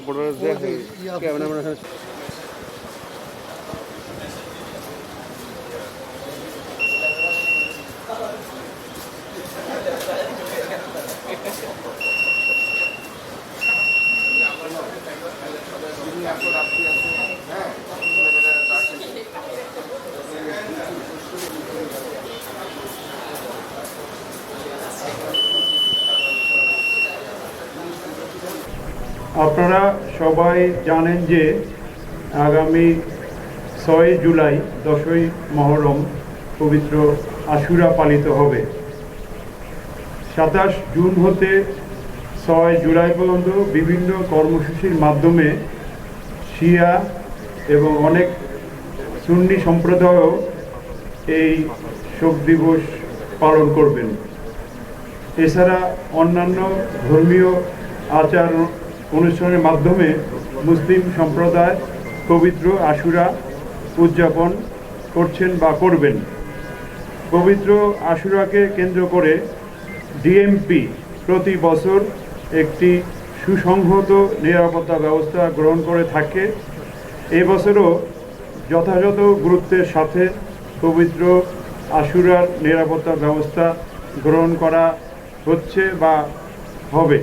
Supporter যে cameraman আপনারা সবাই জানেন যে আগামী 6 জুলাই 10ই মহরম পবিত্র আশুরা পালিত হবে। 27 জুন হতে 6 জুলাই পর্যন্ত বিভিন্ন কর্মসূচির মাধ্যমে শিয়া এবং অনেক সুন্নি সম্প্রদায়ও এই শোক দিবস পালন করবেন। এছাড়া অন্যান্য ধর্মীয় আচার অনুষ্ঠানের মাধ্যমে মুসলিম সম্প্রদায় পবিত্র আশুরা উদযাপন করছেন বা করবেন। পবিত্র আশুরাকে কেন্দ্র করে ডিএমপি প্রতি বছর একটি সুসংহত নিরাপত্তা ব্যবস্থা গ্রহণ করে থাকে। এই বছরও যথাযথ গুরুত্বের সাথে পবিত্র আশুরার নিরাপত্তা ব্যবস্থা গ্রহণ করা হচ্ছে বা হবে।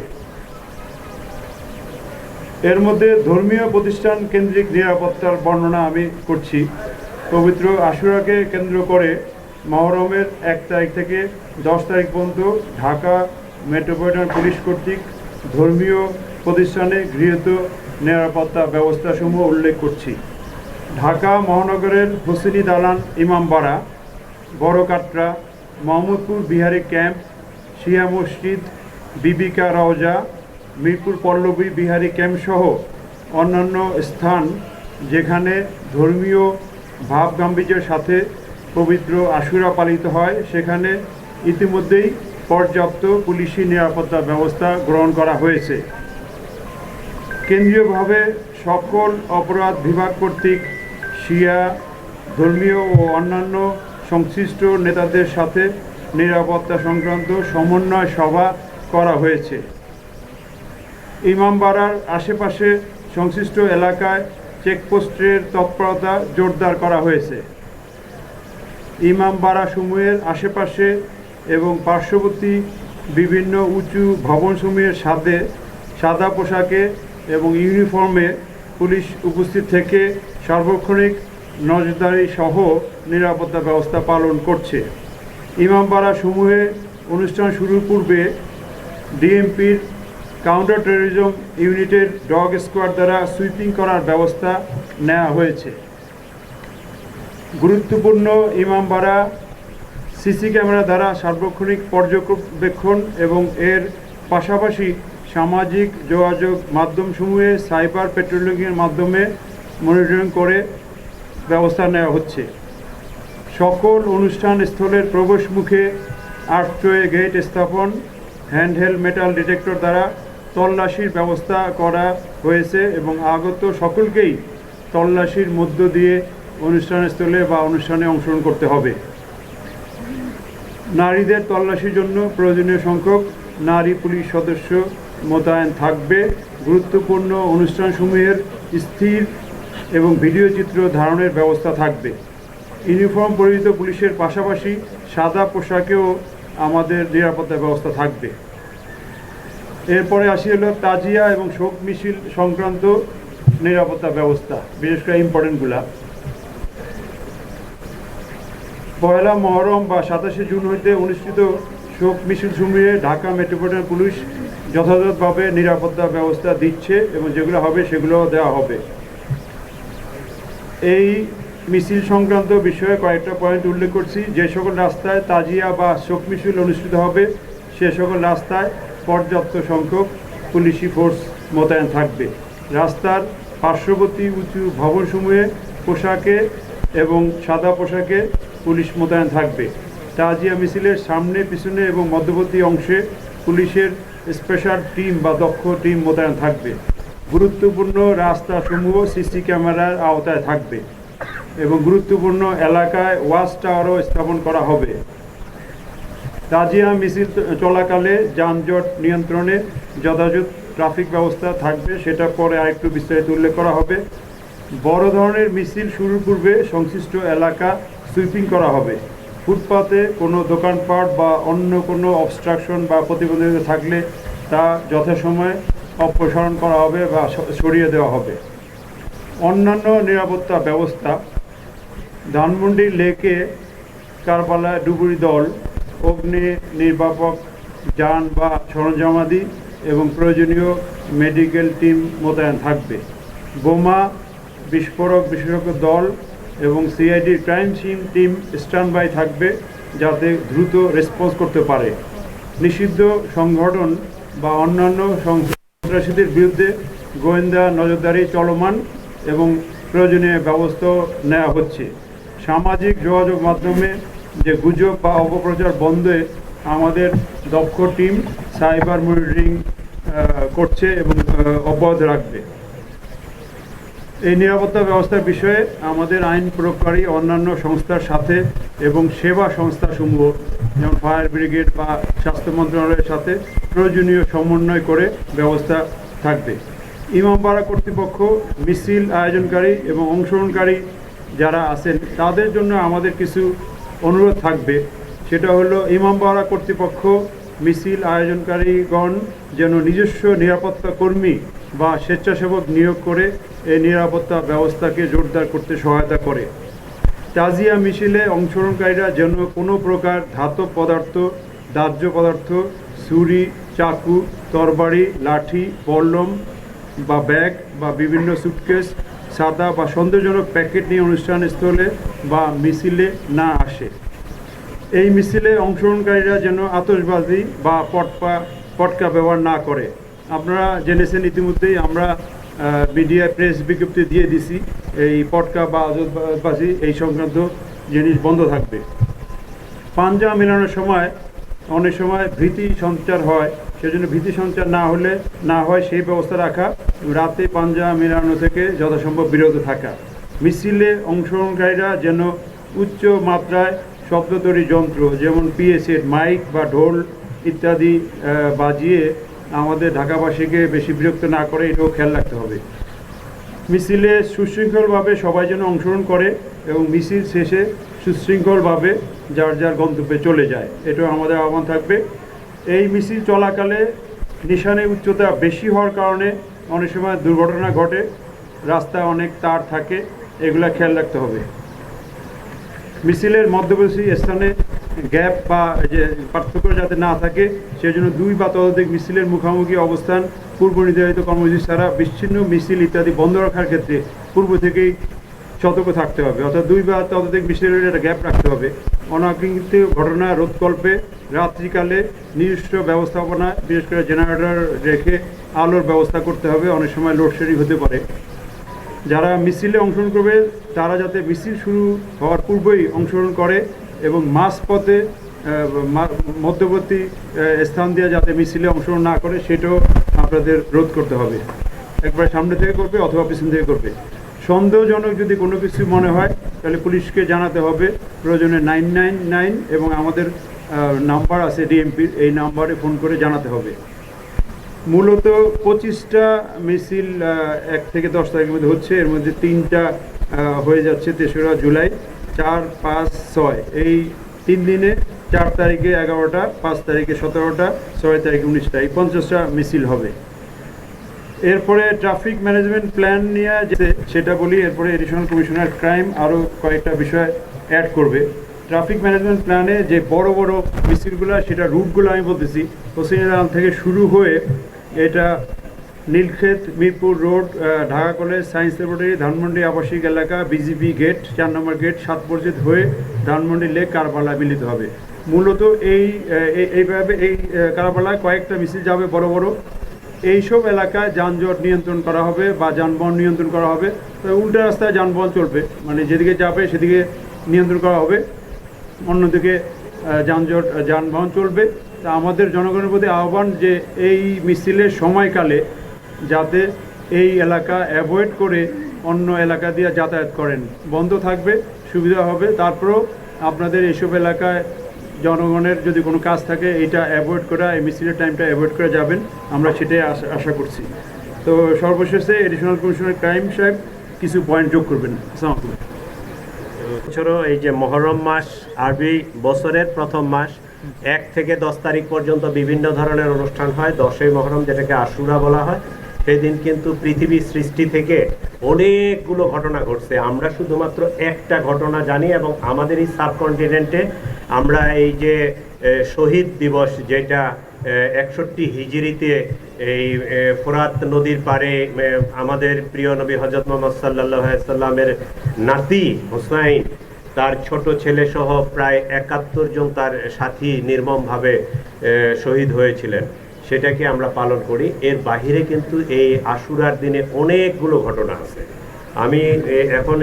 এর মধ্যে ধর্মীয় প্রতিষ্ঠান কেন্দ্রিক নিরাপত্তার বর্ণনা আমি করছি। পবিত্র আশুরাকে কেন্দ্র করে মহরমের 1 তারিখ থেকে 10 তারিখ পর্যন্ত ঢাকা মেট্রোপলিটন পুলিশ কর্তৃক ধর্মীয় প্রতিষ্ঠানে গৃহীত নিরাপত্তা ব্যবস্থাসমূহ উল্লেখ করছি। ঢাকা মহানগরের হোসেনি দালান, ইমামবাড়া, বড় কাটরা, মোহাম্মদপুর বিহারি ক্যাম্প, শিয়া মসজিদ, বিবিকা রওজা, মিরপুর পল্লবী বিহারি ক্যাম্প সহ অন্যান্য স্থান যেখানে ধর্মীয় ভাব গাম্ভীর্যের সাথে পবিত্র আশুরা পালিত হয় সেখানে ইতিমধ্যেই পর্যাপ্ত পুলিশি নিরাপত্তা ব্যবস্থা গ্রহণ করা হয়েছে। কেন্দ্রীয়ভাবে সকল অপরাধ বিভাগ কর্তৃক শিয়া, ধর্মীয় ও অন্যান্য সংশ্লিষ্ট নেতাদের সাথে নিরাপত্তা সংক্রান্ত সমন্বয় সভা করা হয়েছে। ইমামবাড়ার আশেপাশে সংশ্লিষ্ট এলাকায় চেকপোস্টের তৎপরতা জোরদার করা হয়েছে। ইমামবাড়া সমূহের আশেপাশে এবং পার্শ্ববর্তী বিভিন্ন উঁচু ভবনসমূহের সাথে সাদা পোশাকে এবং ইউনিফর্মে পুলিশ উপস্থিত থেকে সার্বক্ষণিক নজরদারি সহ নিরাপত্তা ব্যবস্থা পালন করছে। ইমামবাড়া সমূহে অনুষ্ঠান শুরুর পূর্বে ডিএমপির কাউন্টার টেরোরিজম ইউনিটের ডগ স্কোয়াড দ্বারা সুইপিং করার ব্যবস্থা নেওয়া হয়েছে। গুরুত্বপূর্ণ ইমামবাড়া সিসি ক্যামেরা দ্বারা সার্বক্ষণিক পর্যবেক্ষণ এবং এর পাশাপাশি সামাজিক যোগাযোগ মাধ্যমসমূহে সাইবার পেট্রোলিংয়ের মাধ্যমে মনিটরিং করে ব্যবস্থা নেওয়া হচ্ছে। সকল অনুষ্ঠান স্থলের প্রবেশ মুখে আর্চওয়ে গেট স্থাপন, হ্যান্ডহেল্ড মেটাল ডিটেক্টর দ্বারা তল্লাশির ব্যবস্থা করা হয়েছে এবং আগত সকলকেই তল্লাশির মধ্য দিয়ে অনুষ্ঠানস্থলে বা অনুষ্ঠানে অংশগ্রহণ করতে হবে। নারীদের তল্লাশির জন্য প্রয়োজনীয় সংখ্যক নারী পুলিশ সদস্য মোতায়েন থাকবে। গুরুত্বপূর্ণ অনুষ্ঠানসমূহের স্থির এবং ভিডিও চিত্র ধারণের ব্যবস্থা থাকবে। ইউনিফর্ম পরিহিত পুলিশের পাশাপাশি সাদা পোশাকেও আমাদের নিরাপত্তা ব্যবস্থা থাকবে। এরপরে আসি হলো তাজিয়া এবং শোক মিছিল সংক্রান্ত নিরাপত্তা ব্যবস্থা, বিশেষ করে ইম্পর্টেন্টগুলা। পয়লা মহরম বা 27শে জুন হইতে অনুষ্ঠিত শোক মিছিল সমূহে ঢাকা মেট্রোপলিটন পুলিশ যথাযথভাবে নিরাপত্তা ব্যবস্থা দিচ্ছে এবং যেগুলো হবে সেগুলো দেওয়া হবে। এই মিছিল সংক্রান্ত বিষয়ে কয়েকটা পয়েন্ট উল্লেখ করছি। যে সকল রাস্তায় তাজিয়া বা শোক মিছিল অনুষ্ঠিত হবে সে সকল রাস্তায় পর্যাপ্ত সংখ্যক পুলিশি ফোর্স মোতায়েন থাকবে। রাস্তার পার্শ্ববর্তী উঁচু ভবনসমূহে পোশাকে এবং সাদা পোশাকে পুলিশ মোতায়েন থাকবে। তাজিয়া মিছিলের সামনে, পিছনে এবং মধ্যবর্তী অংশে পুলিশের স্পেশাল টিম বা দক্ষ টিম মোতায়েন থাকবে। গুরুত্বপূর্ণ রাস্তাসমূহ সিসি ক্যামেরার আওতায় থাকবে এবং গুরুত্বপূর্ণ এলাকায় ওয়াচ টাওয়ারও স্থাপন করা হবে। তাজিয়া মিছিল চলাকালে যানজট নিয়ন্ত্রণে যথাযথ ট্রাফিক ব্যবস্থা থাকবে, সেটা পরে আরেকটু বিস্তারিত উল্লেখ করা হবে। বড় ধরনের মিছিল শুরুর পূর্বে সংশ্লিষ্ট এলাকা সুইপিং করা হবে। ফুটপাতে কোনো দোকানপাট বা অন্য কোনো অবস্ট্রাকশন বা প্রতিবন্ধকতা থাকলে তা যথাসময়ে অপসারণ করা হবে বা সরিয়ে দেওয়া হবে। অন্যান্য নিরাপত্তা ব্যবস্থা: ধানমন্ডি লেকে কারবালা ডুবুরি দল, অগ্নি নির্বাপক যান বা সরঞ্জামাদি এবং প্রয়োজনীয় মেডিকেল টিম মোতায়েন থাকবে। বোমা বিস্ফোরক বিশেষজ্ঞ দল এবং সিআইডির crime scene team stand by থাকবে যাতে দ্রুত রেসপন্স করতে পারে। নিষিদ্ধ সংগঠন বা অন্যান্য সন্ত্রাসীদের বিরুদ্ধে গোয়েন্দা নজরদারি চলমান এবং প্রয়োজনীয় ব্যবস্থা নেওয়া হচ্ছে। সামাজিক যোগাযোগ মাধ্যমে যে গুজব বা অপপ্রচার বন্ধে আমাদের দক্ষ টিম সাইবার মনিটরিং করছে এবং অব্যাহত রাখবে। এই নিরাপত্তা ব্যবস্থার বিষয়ে আমাদের আইন প্রয়োগকারী অন্যান্য সংস্থার সাথে এবং সেবা সংস্থাসমূহ যেমন ফায়ার ব্রিগেড বা স্বাস্থ্য মন্ত্রণালয়ের সাথে প্রয়োজনীয় সমন্বয় করে ব্যবস্থা থাকবে। ইমামবাড়া কর্তৃপক্ষ, মিছিল আয়োজনকারী এবং অংশগ্রহণকারী যারা আছেন তাদের জন্য আমাদের কিছু অনুরোধ থাকবে। সেটা হলো, ইমামবাড়া কর্তৃপক্ষ মিছিল আয়োজনকারীগণ যেন নিজস্ব নিরাপত্তা কর্মী বা স্বেচ্ছাসেবক নিয়োগ করে এই নিরাপত্তা ব্যবস্থাকে জোরদার করতে সহায়তা করে। তাজিয়া মিছিলে অংশগ্রহণকারীরা যেন কোনো প্রকার ধাতব পদার্থ, দাহ্য পদার্থ, ছুরি, চাকু, তরবারি, লাঠি, বল্লম বা ব্যাগ বা বিভিন্ন সুটকেস, সাদা বা সন্দেহজনক প্যাকেট নিয়ে অনুষ্ঠানস্থলে বা মিছিলে না আসে। এই মিছিলে অংশগ্রহণকারীরা যেন আতশবাজি বা পটকা ব্যবহার না করে। আপনারা জেনেছেন ইতিমধ্যেই আমরা মিডিয়া প্রেস বিজ্ঞপ্তি দিয়ে দিছি, এই পটকা বা আতশবাজি এই সংক্রান্ত জিনিস বন্ধ থাকবে। পাঞ্জা মেলানোর সময় অনেক সময় ভীতি সঞ্চার হয়, সেজন্য ভীতি সঞ্চার না হয় সেই ব্যবস্থা রাখা। রাতে পাঞ্জা মেলানো থেকে যথাসম্ভব বিরত থাকা। মিছিলে অংশগ্রহণকারীরা যেন উচ্চ মাত্রায় শব্দতরী যন্ত্র যেমন পিএসের মাইক বা ঢোল ইত্যাদি বাজিয়ে আমাদের ঢাকাবাসীকে বেশি বিরক্ত না করে, এটাও খেয়াল রাখতে হবে। মিছিলে সুশৃঙ্খলভাবে সবাই যেন অংশগ্রহণ করে এবং মিছিল শেষে সুশৃঙ্খলভাবে যার যার গন্তব্যে চলে যায়, এটাও আমাদের আহ্বান থাকবে। এই মিছিল চলাকালে নিশানের উচ্চতা বেশি হওয়ার কারণে অনেক সময় দুর্ঘটনা ঘটে, রাস্তায় অনেক তার থাকে, এগুলা খেয়াল রাখতে হবে। মিছিলের মধ্যবর্তী স্থানে গ্যাপ বা যে পার্থক্য যাতে না থাকে সেজন্য 2 বা ততোধিক মিছিলের মুখোমুখি অবস্থান, পূর্ব নির্ধারিত কর্মসূচি ছাড়া বিচ্ছিন্ন মিছিল ইত্যাদি বন্ধ রাখার ক্ষেত্রে পূর্ব থেকেই সতর্ক থাকতে হবে, অর্থাৎ 2 বা ততোধিক মিছিলের একটা গ্যাপ রাখতে হবে। অনাকাঙ্ক্ষিত ঘটনা রোধকল্পে রাত্রিকালে নিজস্ব ব্যবস্থাপনা, বিশেষ করে জেনারেটর রেখে আলোর ব্যবস্থা করতে হবে, অনেক সময় লোডশেডিং হতে পারে। যারা মিছিলে অংশগ্রহণ করবে তারা যাতে মিছিল শুরু হওয়ার পূর্বেই অংশগ্রহণ করে এবং মাঝপথে মধ্যবর্তী স্থান দিয়ে যাতে মিছিলে অংশগ্রহণ না করে সেটাও আপনাদের রোধ করতে হবে। একবার সামনে থেকে করবে অথবা পিছন থেকে করবে। সন্দেহজনক যদি কোনো কিছু মনে হয় তাহলে পুলিশকে জানাতে হবে, প্রয়োজনে 999 এবং আমাদের নাম্বার আছে ডিএমপির, এই নাম্বারে ফোন করে জানাতে হবে। মূলত 25টা মিছিল 1 থেকে 10 তারিখের মধ্যে হচ্ছে, এর মধ্যে 3টা হয়ে যাচ্ছে 3রা জুলাই, 4, 5, 6 এই 3 দিনে 4 তারিখে 11টা, 5 তারিখে 17টা, 6 তারিখে 19টা, এই 50টা মিছিল হবে। এরপরে ট্রাফিক ম্যানেজমেন্ট প্ল্যান নিয়ে যেতে সেটা বলি, এরপরে এডিশনাল কমিশনার ক্রাইম আরও কয়েকটা বিষয় অ্যাড করবে। ট্রাফিক ম্যানেজমেন্ট প্ল্যানে যে বড় বড় মিছিলগুলো, সেটা রুটগুলো আমি বলতেছি, হোসেনিয়ারাম থেকে শুরু হয়ে এটা Nilkhet, Mirpur road, Dhaka college, science laboratory, Dhanmondi আবাসিক এলাকা, বিজিবি গেট, 4 নম্বর গেট, 7 পরিচিত হয়ে ধানমন্ডি লেক কারবালা মিলিত হবে। মূলত এইভাবে এই কারবালায় কয়েকটা মিছিল যাবে বড় বড়। এইসব এলাকায় যানজট নিয়ন্ত্রণ করা হবে বা যানবাহন নিয়ন্ত্রণ করা হবে। উল্টা রাস্তায় যানবাহন চলবে, মানে যেদিকে যাবে সেদিকে নিয়ন্ত্রণ করা হবে, অন্যদিকে যানবাহন চলবে। তা আমাদের জনগণের প্রতি আহ্বান যে এই মিছিলের সময়কালে যাতে এই এলাকা অ্যাভয়েড করে অন্য এলাকা দিয়ে যাতায়াত করেন, বন্ধ থাকবে, সুবিধা হবে। তারপরেও আপনাদের এইসব এলাকায় জনগণের যদি কোনো কাজ থাকে এটা অ্যাভয়েড করা, এই মিছিলের টাইমটা অ্যাভয়েড করে যাবেন, আমরা সেটাই আশা করছি। তো সর্বশেষে এডিশনাল কমিশনার ক্রাইম সাহেব কিছু পয়েন্ট যোগ করবেন। আসসালামু আলাইকুম। বছরও এই যে মহরম মাস আরবি বছরের প্রথম মাস 1 থেকে 10 তারিখ পর্যন্ত বিভিন্ন ধরনের অনুষ্ঠান হয়। 10ই মহরম, যেটাকে আশুরা বলা হয়, সেদিন কিন্তু পৃথিবী সৃষ্টি থেকে অনেকগুলো ঘটনা ঘটছে। আমরা শুধুমাত্র একটা ঘটনা জানি, এবং আমাদের এই সাবকন্টিনেন্টে আমরা এই যে শহীদ দিবস, যেটা 61 হিজরিতে এই ফোরাত নদীর পারে আমাদের প্রিয় নবী হযরত মুহাম্মদ সাল্লাল্লাহু আলাইহি সাল্লামের নাতি হুসাইন, তার ছোট ছেলে সহ প্রায় 71 জন তার সাথী নির্মমভাবে শহীদ হয়েছিলেন, সেটাকে আমরা পালন করি। এর বাহিরে কিন্তু এই আশুরার দিনে অনেকগুলো ঘটনা আছে। আমি এখন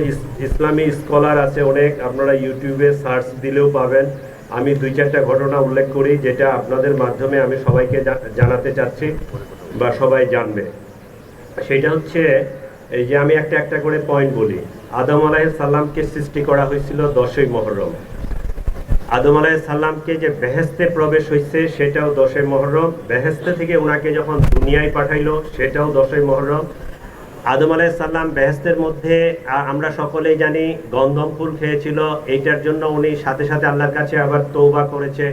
ইসলামী স্কলার আছে অনেক, আপনারা ইউটিউবে সার্চ দিলেও পাবেন। আমি 2-4টা ঘটনা উল্লেখ করি, যেটা আপনাদের মাধ্যমে আমি সবাইকে জানাতে চাচ্ছি বা সবাই জানবে। সেটা হচ্ছে এই যে আমি একটা করে পয়েন্ট বলি। আদম আলাইহিস সালামকে সৃষ্টি করা হয়েছিল 10ই মহরম। আদম আলাইহিস সালামকে যে বেহেশতে প্রবেশ হয়েছে সেটাও 10ই মহরম। বেহেশতে থেকে ওনাকে যখন দুনিয়ায় পাঠাইলো সেটাও 10ই মহরম। আদম আলাইহিস সালাম বেহেশতের মধ্যে আমরা সকলেই জানি গন্ধম ফুল খেয়েছিল, এইটার জন্য উনি সাথে সাথে আল্লাহর কাছে আবার তওবা করেছে,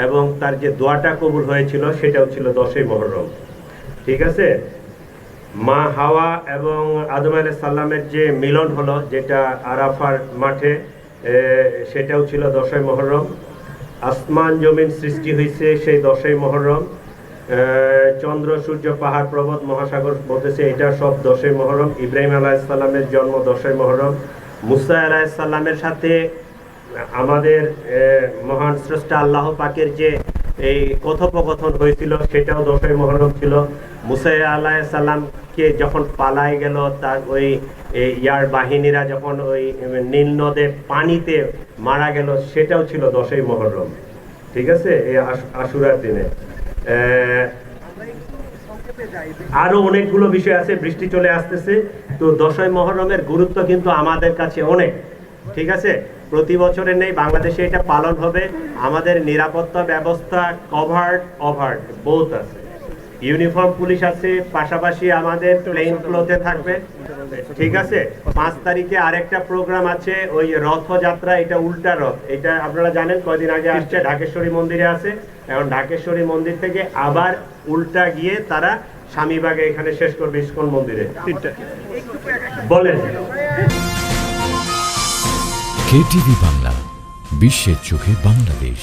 এবং তার যে দোয়াটা কবুল হয়েছিল সেটাও ছিল 10ই মহরম। ঠিক আছে। মা হাওয়া এবং আদম আলাইহিস সালামের যে মিলন হলো, যেটা আরাফার মাঠে, সেটাও ছিল 10ই মহরম। আসমান জমিন সৃষ্টি হয়েছে সেই 10ই মহরম। চন্দ্র সূর্য পাহাড় পর্বত মহাসাগর বলতেছে, এটা সব 10ই মহরম। ইব্রাহিম আলাইহিস সালামের জন্ম 10ই মহরম। মুসা আলাইহিস সালামের সাথে আমাদের মহান স্রষ্টা আল্লাহ পাকের যে এই কথোপকথন হয়েছিল সেটাও 10ই মহরম ছিল। মুসা আলাইহিস সালামকে যখন পালাই গেল, তার ওই ইয়ার বাহিনীরা যখন ওই নীল নদে পানিতে মারা গেল, সেটাও ছিল 10ই মহরম। ঠিক আছে, এই আশুরার দিনে। আরো অনেকগুলো বিষয় আছে, বৃষ্টি চলে আসতেছে। তো 10ই মহরমের গুরুত্ব কিন্তু আমাদের কাছে অনেক। ঠিক আছে, প্রতি বছরের নেই, বাংলাদেশে এটা পালন হবে। আমাদের নিরাপত্তা ব্যবস্থা কভার্ড ওভার্ড বোথ আছে। ইউনিফর্ম পুলিশ আছে, পাশাপাশি আমাদের প্লেন ক্লোথে থাকবে। ঠিক আছে। 5 তারিখে আরেকটা প্রোগ্রাম আছে, ওই রথযাত্রা, এটা উল্টা রথ। এটা আপনারা জানেন, কয়দিন আগে আসছে, ঢাকেশ্বরী মন্দিরে আছে। এখন ঢাকেশ্বরী মন্দির থেকে আবার উল্টা গিয়ে তারা স্বামীবাগে এখানে শেষ করবে ইস্কন মন্দিরে। বলেন। কেটিভি বাংলা, বিশ্বের চোখে বাংলাদেশ।